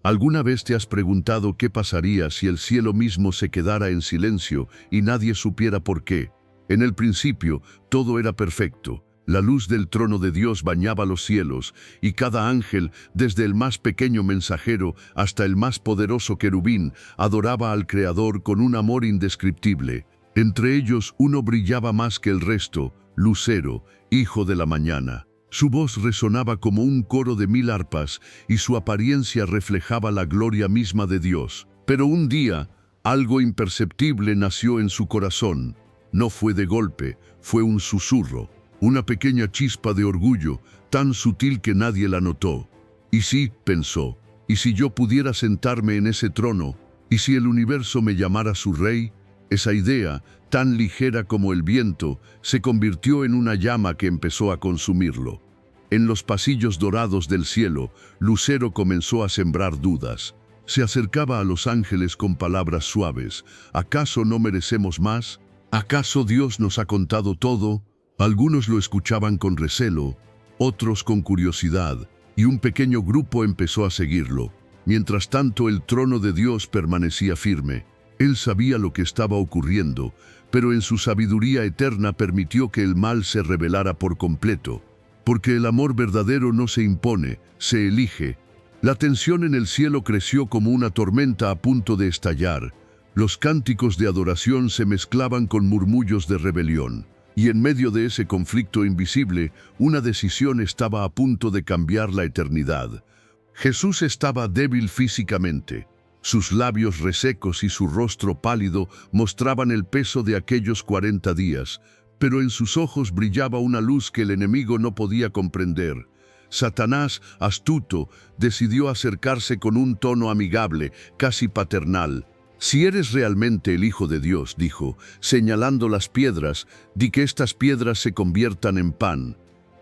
¿Alguna vez te has preguntado qué pasaría si el cielo mismo se quedara en silencio y nadie supiera por qué? En el principio, todo era perfecto. La luz del trono de Dios bañaba los cielos, y cada ángel, desde el más pequeño mensajero hasta el más poderoso querubín, adoraba al Creador con un amor indescriptible. Entre ellos uno brillaba más que el resto, Lucero, hijo de la mañana. Su voz resonaba como un coro de 1000 arpas, y su apariencia reflejaba la gloria misma de Dios. Pero un día, algo imperceptible nació en su corazón. No fue de golpe, fue un susurro. Una pequeña chispa de orgullo, tan sutil que nadie la notó. ¿Y si, pensó, y si yo pudiera sentarme en ese trono? ¿Y si el universo me llamara su rey? Esa idea, tan ligera como el viento, se convirtió en una llama que empezó a consumirlo. En los pasillos dorados del cielo, Lucero comenzó a sembrar dudas. Se acercaba a los ángeles con palabras suaves. ¿Acaso no merecemos más? ¿Acaso Dios nos ha contado todo? Algunos lo escuchaban con recelo, otros con curiosidad, y un pequeño grupo empezó a seguirlo. Mientras tanto, el trono de Dios permanecía firme. Él sabía lo que estaba ocurriendo, pero en su sabiduría eterna permitió que el mal se revelara por completo. Porque el amor verdadero no se impone, se elige. La tensión en el cielo creció como una tormenta a punto de estallar. Los cánticos de adoración se mezclaban con murmullos de rebelión. Y en medio de ese conflicto invisible, una decisión estaba a punto de cambiar la eternidad. Jesús estaba débil físicamente. Sus labios resecos y su rostro pálido mostraban el peso de aquellos 40 días, pero en sus ojos brillaba una luz que el enemigo no podía comprender. Satanás, astuto, decidió acercarse con un tono amigable, casi paternal. «Si eres realmente el Hijo de Dios», dijo, señalando las piedras, «di que estas piedras se conviertan en pan».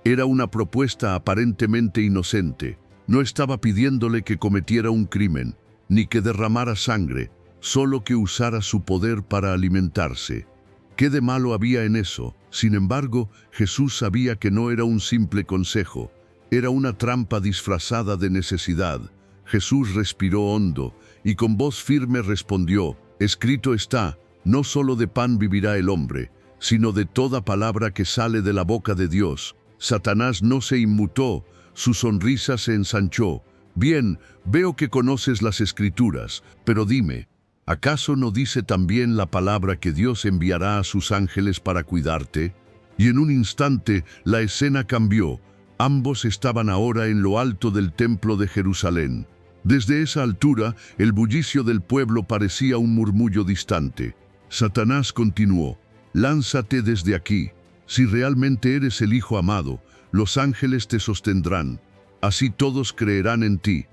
Era una propuesta aparentemente inocente. No estaba pidiéndole que cometiera un crimen, ni que derramara sangre, solo que usara su poder para alimentarse. ¿Qué de malo había en eso? Sin embargo, Jesús sabía que no era un simple consejo, era una trampa disfrazada de necesidad. Jesús respiró hondo y con voz firme respondió, «Escrito está, no solo de pan vivirá el hombre, sino de toda palabra que sale de la boca de Dios». Satanás no se inmutó, su sonrisa se ensanchó. «Bien, veo que conoces las Escrituras, pero dime, ¿acaso no dice también la palabra que Dios enviará a sus ángeles para cuidarte?» Y en un instante la escena cambió. Ambos estaban ahora en lo alto del templo de Jerusalén. Desde esa altura, el bullicio del pueblo parecía un murmullo distante. Satanás continuó, «Lánzate desde aquí. Si realmente eres el Hijo amado, los ángeles te sostendrán. Así todos creerán en ti».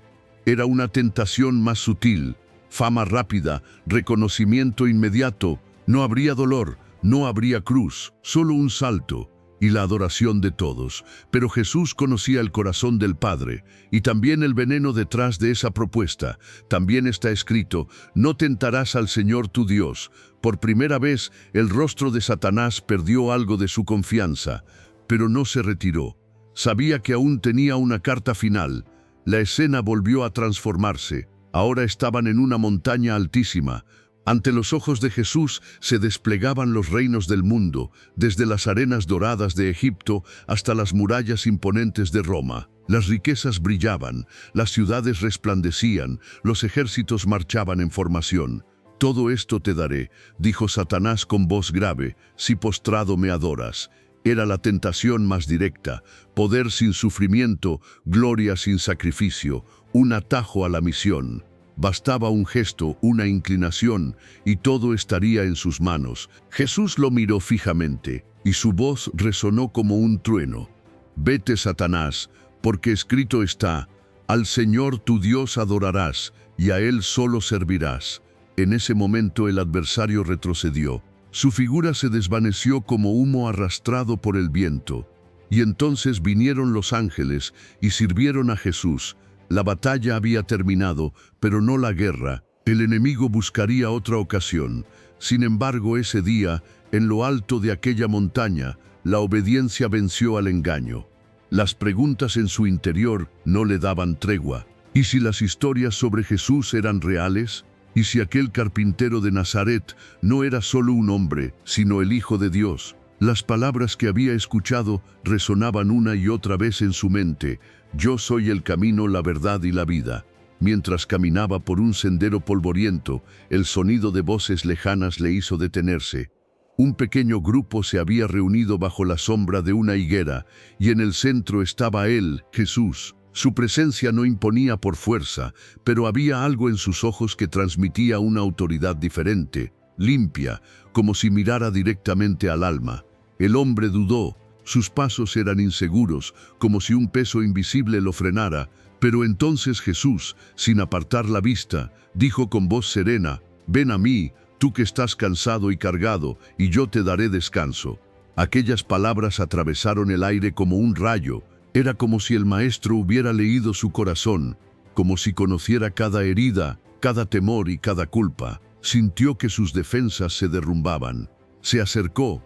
Era una tentación más sutil, fama rápida, reconocimiento inmediato. No habría dolor, no habría cruz, solo un salto y la adoración de todos. Pero Jesús conocía el corazón del Padre y también el veneno detrás de esa propuesta. También está escrito, «No tentarás al Señor tu Dios». Por primera vez, el rostro de Satanás perdió algo de su confianza, pero no se retiró. Sabía que aún tenía una carta final. La escena volvió a transformarse. Ahora estaban en una montaña altísima. Ante los ojos de Jesús se desplegaban los reinos del mundo, desde las arenas doradas de Egipto hasta las murallas imponentes de Roma. Las riquezas brillaban, las ciudades resplandecían, los ejércitos marchaban en formación. «Todo esto te daré», dijo Satanás con voz grave, «si postrado me adoras». Era la tentación más directa, poder sin sufrimiento, gloria sin sacrificio, un atajo a la misión. Bastaba un gesto, una inclinación, y todo estaría en sus manos. Jesús lo miró fijamente, y su voz resonó como un trueno. «Vete, Satanás, porque escrito está, al Señor tu Dios adorarás, y a Él solo servirás». En ese momento el adversario retrocedió. Su figura se desvaneció como humo arrastrado por el viento. Y entonces vinieron los ángeles y sirvieron a Jesús. La batalla había terminado, pero no la guerra. El enemigo buscaría otra ocasión. Sin embargo, ese día, en lo alto de aquella montaña, la obediencia venció al engaño. Las preguntas en su interior no le daban tregua. ¿Y si las historias sobre Jesús eran reales? ¿Y si aquel carpintero de Nazaret no era solo un hombre, sino el Hijo de Dios? Las palabras que había escuchado resonaban una y otra vez en su mente. Yo soy el camino, la verdad y la vida. Mientras caminaba por un sendero polvoriento, el sonido de voces lejanas le hizo detenerse. Un pequeño grupo se había reunido bajo la sombra de una higuera, y en el centro estaba él, Jesús. Su presencia no imponía por fuerza, pero había algo en sus ojos que transmitía una autoridad diferente, limpia, como si mirara directamente al alma. El hombre dudó, sus pasos eran inseguros, como si un peso invisible lo frenara, pero entonces Jesús, sin apartar la vista, dijo con voz serena: «Ven a mí, tú que estás cansado y cargado, y yo te daré descanso». Aquellas palabras atravesaron el aire como un rayo. Era como si el Maestro hubiera leído su corazón, como si conociera cada herida, cada temor y cada culpa. Sintió que sus defensas se derrumbaban. Se acercó.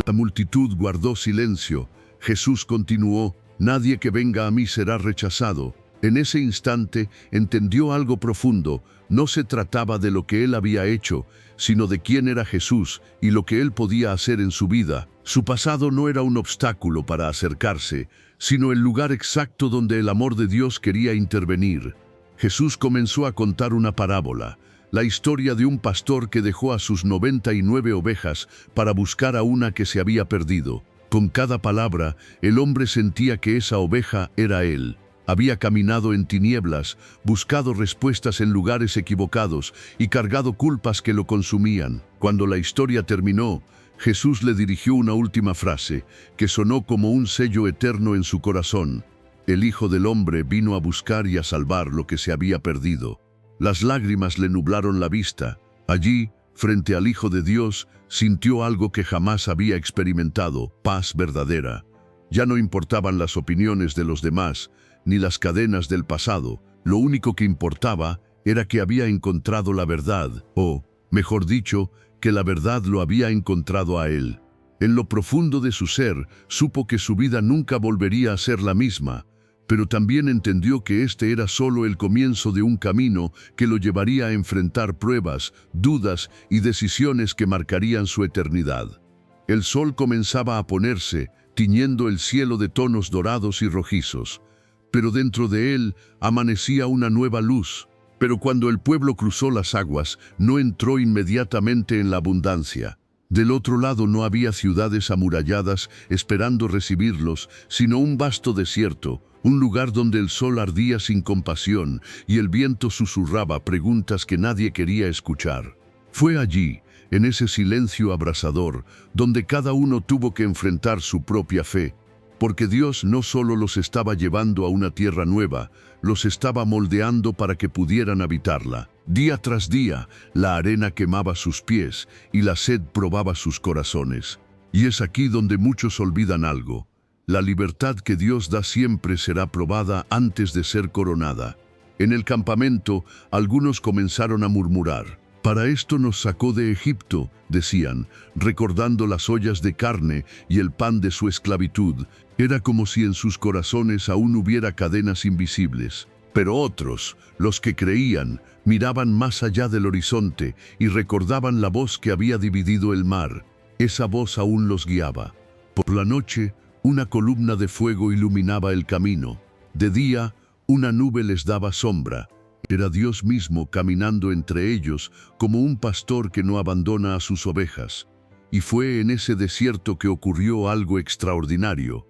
La multitud guardó silencio. Jesús continuó: «Nadie que venga a mí será rechazado». En ese instante entendió algo profundo. No se trataba de lo que él había hecho, sino de quién era Jesús y lo que él podía hacer en su vida. Su pasado no era un obstáculo para acercarse, sino el lugar exacto donde el amor de Dios quería intervenir. Jesús comenzó a contar una parábola, la historia de un pastor que dejó a sus 99 ovejas para buscar a una que se había perdido. Con cada palabra, el hombre sentía que esa oveja era él. Había caminado en tinieblas, buscado respuestas en lugares equivocados y cargado culpas que lo consumían. Cuando la historia terminó, Jesús le dirigió una última frase que sonó como un sello eterno en su corazón: «El Hijo del Hombre vino a buscar y a salvar lo que se había perdido». Las lágrimas le nublaron la vista. Allí, frente al Hijo de Dios, sintió algo que jamás había experimentado: paz verdadera. Ya no importaban las opiniones de los demás, ni las cadenas del pasado. Lo único que importaba era que había encontrado la verdad, o, mejor dicho, que la verdad lo había encontrado a él. En lo profundo de su ser, supo que su vida nunca volvería a ser la misma, pero también entendió que este era solo el comienzo de un camino que lo llevaría a enfrentar pruebas, dudas y decisiones que marcarían su eternidad. El sol comenzaba a ponerse, tiñendo el cielo de tonos dorados y rojizos, pero dentro de él amanecía una nueva luz. Pero cuando el pueblo cruzó las aguas, no entró inmediatamente en la abundancia. Del otro lado no había ciudades amuralladas esperando recibirlos, sino un vasto desierto, un lugar donde el sol ardía sin compasión y el viento susurraba preguntas que nadie quería escuchar. Fue allí, en ese silencio abrasador, donde cada uno tuvo que enfrentar su propia fe, porque Dios no solo los estaba llevando a una tierra nueva, los estaba moldeando para que pudieran habitarla. Día tras día, la arena quemaba sus pies y la sed probaba sus corazones. Y es aquí donde muchos olvidan algo: la libertad que Dios da siempre será probada antes de ser coronada. En el campamento, algunos comenzaron a murmurar: «Para esto nos sacó de Egipto», decían, recordando las ollas de carne y el pan de su esclavitud. Era como si en sus corazones aún hubiera cadenas invisibles. Pero otros, los que creían, miraban más allá del horizonte y recordaban la voz que había dividido el mar. Esa voz aún los guiaba. Por la noche, una columna de fuego iluminaba el camino. De día, una nube les daba sombra. Era Dios mismo caminando entre ellos como un pastor que no abandona a sus ovejas. Y fue en ese desierto que ocurrió algo extraordinario.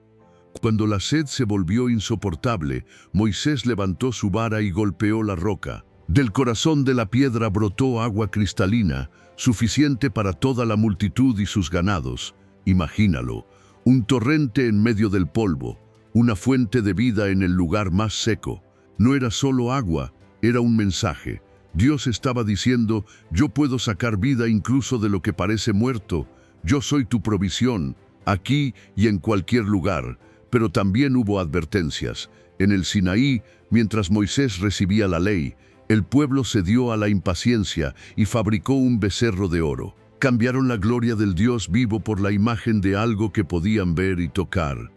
Cuando la sed se volvió insoportable, Moisés levantó su vara y golpeó la roca. Del corazón de la piedra brotó agua cristalina, suficiente para toda la multitud y sus ganados. Imagínalo, un torrente en medio del polvo, una fuente de vida en el lugar más seco. No era solo agua, era un mensaje. Dios estaba diciendo: «Yo puedo sacar vida incluso de lo que parece muerto. Yo soy tu provisión, aquí y en cualquier lugar». Pero también hubo advertencias. En el Sinaí, mientras Moisés recibía la ley, el pueblo cedió a la impaciencia y fabricó un becerro de oro. Cambiaron la gloria del Dios vivo por la imagen de algo que podían ver y tocar.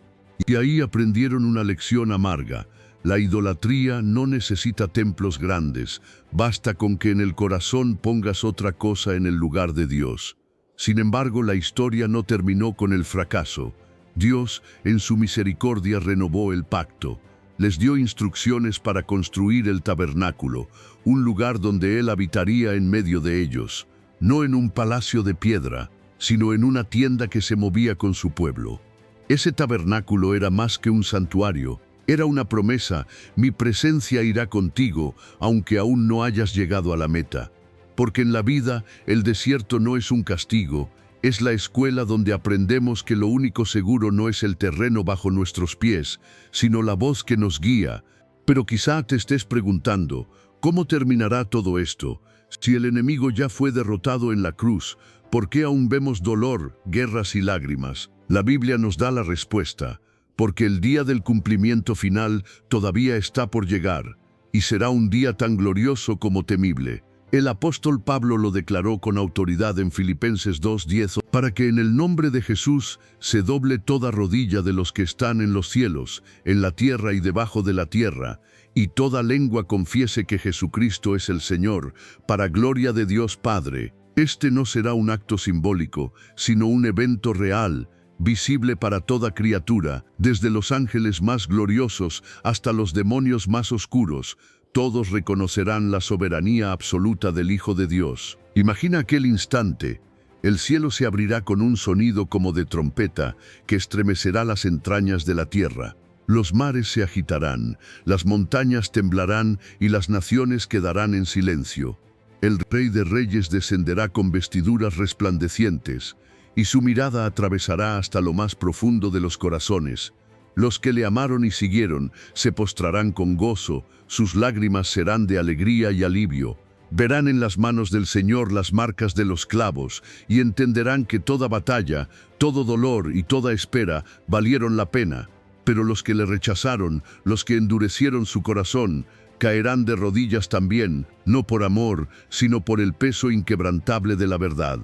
Y ahí aprendieron una lección amarga. La idolatría no necesita templos grandes, basta con que en el corazón pongas otra cosa en el lugar de Dios. Sin embargo, la historia no terminó con el fracaso. Dios, en su misericordia, renovó el pacto. Les dio instrucciones para construir el tabernáculo, un lugar donde Él habitaría en medio de ellos, no en un palacio de piedra, sino en una tienda que se movía con su pueblo. Ese tabernáculo era más que un santuario, era una promesa: mi presencia irá contigo, aunque aún no hayas llegado a la meta. Porque en la vida, el desierto no es un castigo, es la escuela donde aprendemos que lo único seguro no es el terreno bajo nuestros pies, sino la voz que nos guía. Pero quizá te estés preguntando, ¿cómo terminará todo esto? Si el enemigo ya fue derrotado en la cruz, ¿por qué aún vemos dolor, guerras y lágrimas? La Biblia nos da la respuesta: porque el día del cumplimiento final todavía está por llegar, y será un día tan glorioso como temible. El apóstol Pablo lo declaró con autoridad en Filipenses 2:10, para que en el nombre de Jesús se doble toda rodilla de los que están en los cielos, en la tierra y debajo de la tierra, y toda lengua confiese que Jesucristo es el Señor, para gloria de Dios Padre. Este no será un acto simbólico, sino un evento real, visible para toda criatura, desde los ángeles más gloriosos hasta los demonios más oscuros. Todos reconocerán la soberanía absoluta del Hijo de Dios. Imagina aquel instante. El cielo se abrirá con un sonido como de trompeta que estremecerá las entrañas de la tierra. Los mares se agitarán, las montañas temblarán y las naciones quedarán en silencio. El Rey de Reyes descenderá con vestiduras resplandecientes, y su mirada atravesará hasta lo más profundo de los corazones. Los que le amaron y siguieron se postrarán con gozo, sus lágrimas serán de alegría y alivio. Verán en las manos del Señor las marcas de los clavos y entenderán que toda batalla, todo dolor y toda espera valieron la pena. Pero los que le rechazaron, los que endurecieron su corazón, caerán de rodillas también, no por amor, sino por el peso inquebrantable de la verdad.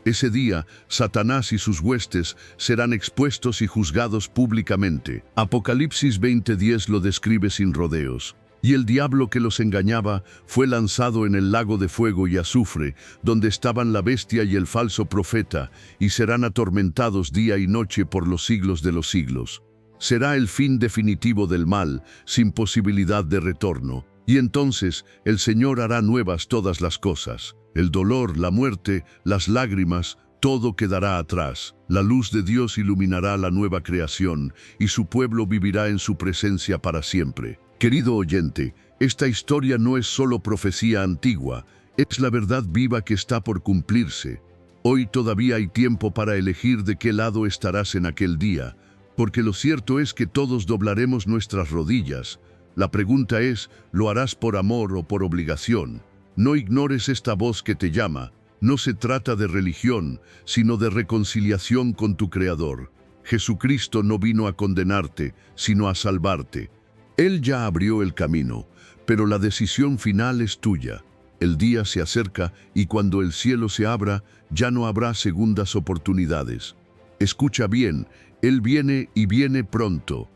Ese día, Satanás y sus huestes serán expuestos y juzgados públicamente. Apocalipsis 20:10 lo describe sin rodeos. Y el diablo que los engañaba fue lanzado en el lago de fuego y azufre, donde estaban la bestia y el falso profeta, y serán atormentados día y noche por los siglos de los siglos. Será el fin definitivo del mal, sin posibilidad de retorno. Y entonces el Señor hará nuevas todas las cosas. El dolor, la muerte, las lágrimas, todo quedará atrás. La luz de Dios iluminará la nueva creación, y su pueblo vivirá en su presencia para siempre. Querido oyente, esta historia no es solo profecía antigua, es la verdad viva que está por cumplirse. Hoy todavía hay tiempo para elegir de qué lado estarás en aquel día, porque lo cierto es que todos doblaremos nuestras rodillas. La pregunta es, ¿lo harás por amor o por obligación? No ignores esta voz que te llama. No se trata de religión, sino de reconciliación con tu Creador. Jesucristo no vino a condenarte, sino a salvarte. Él ya abrió el camino, pero la decisión final es tuya. El día se acerca y cuando el cielo se abra, ya no habrá segundas oportunidades. Escucha bien, Él viene y viene pronto.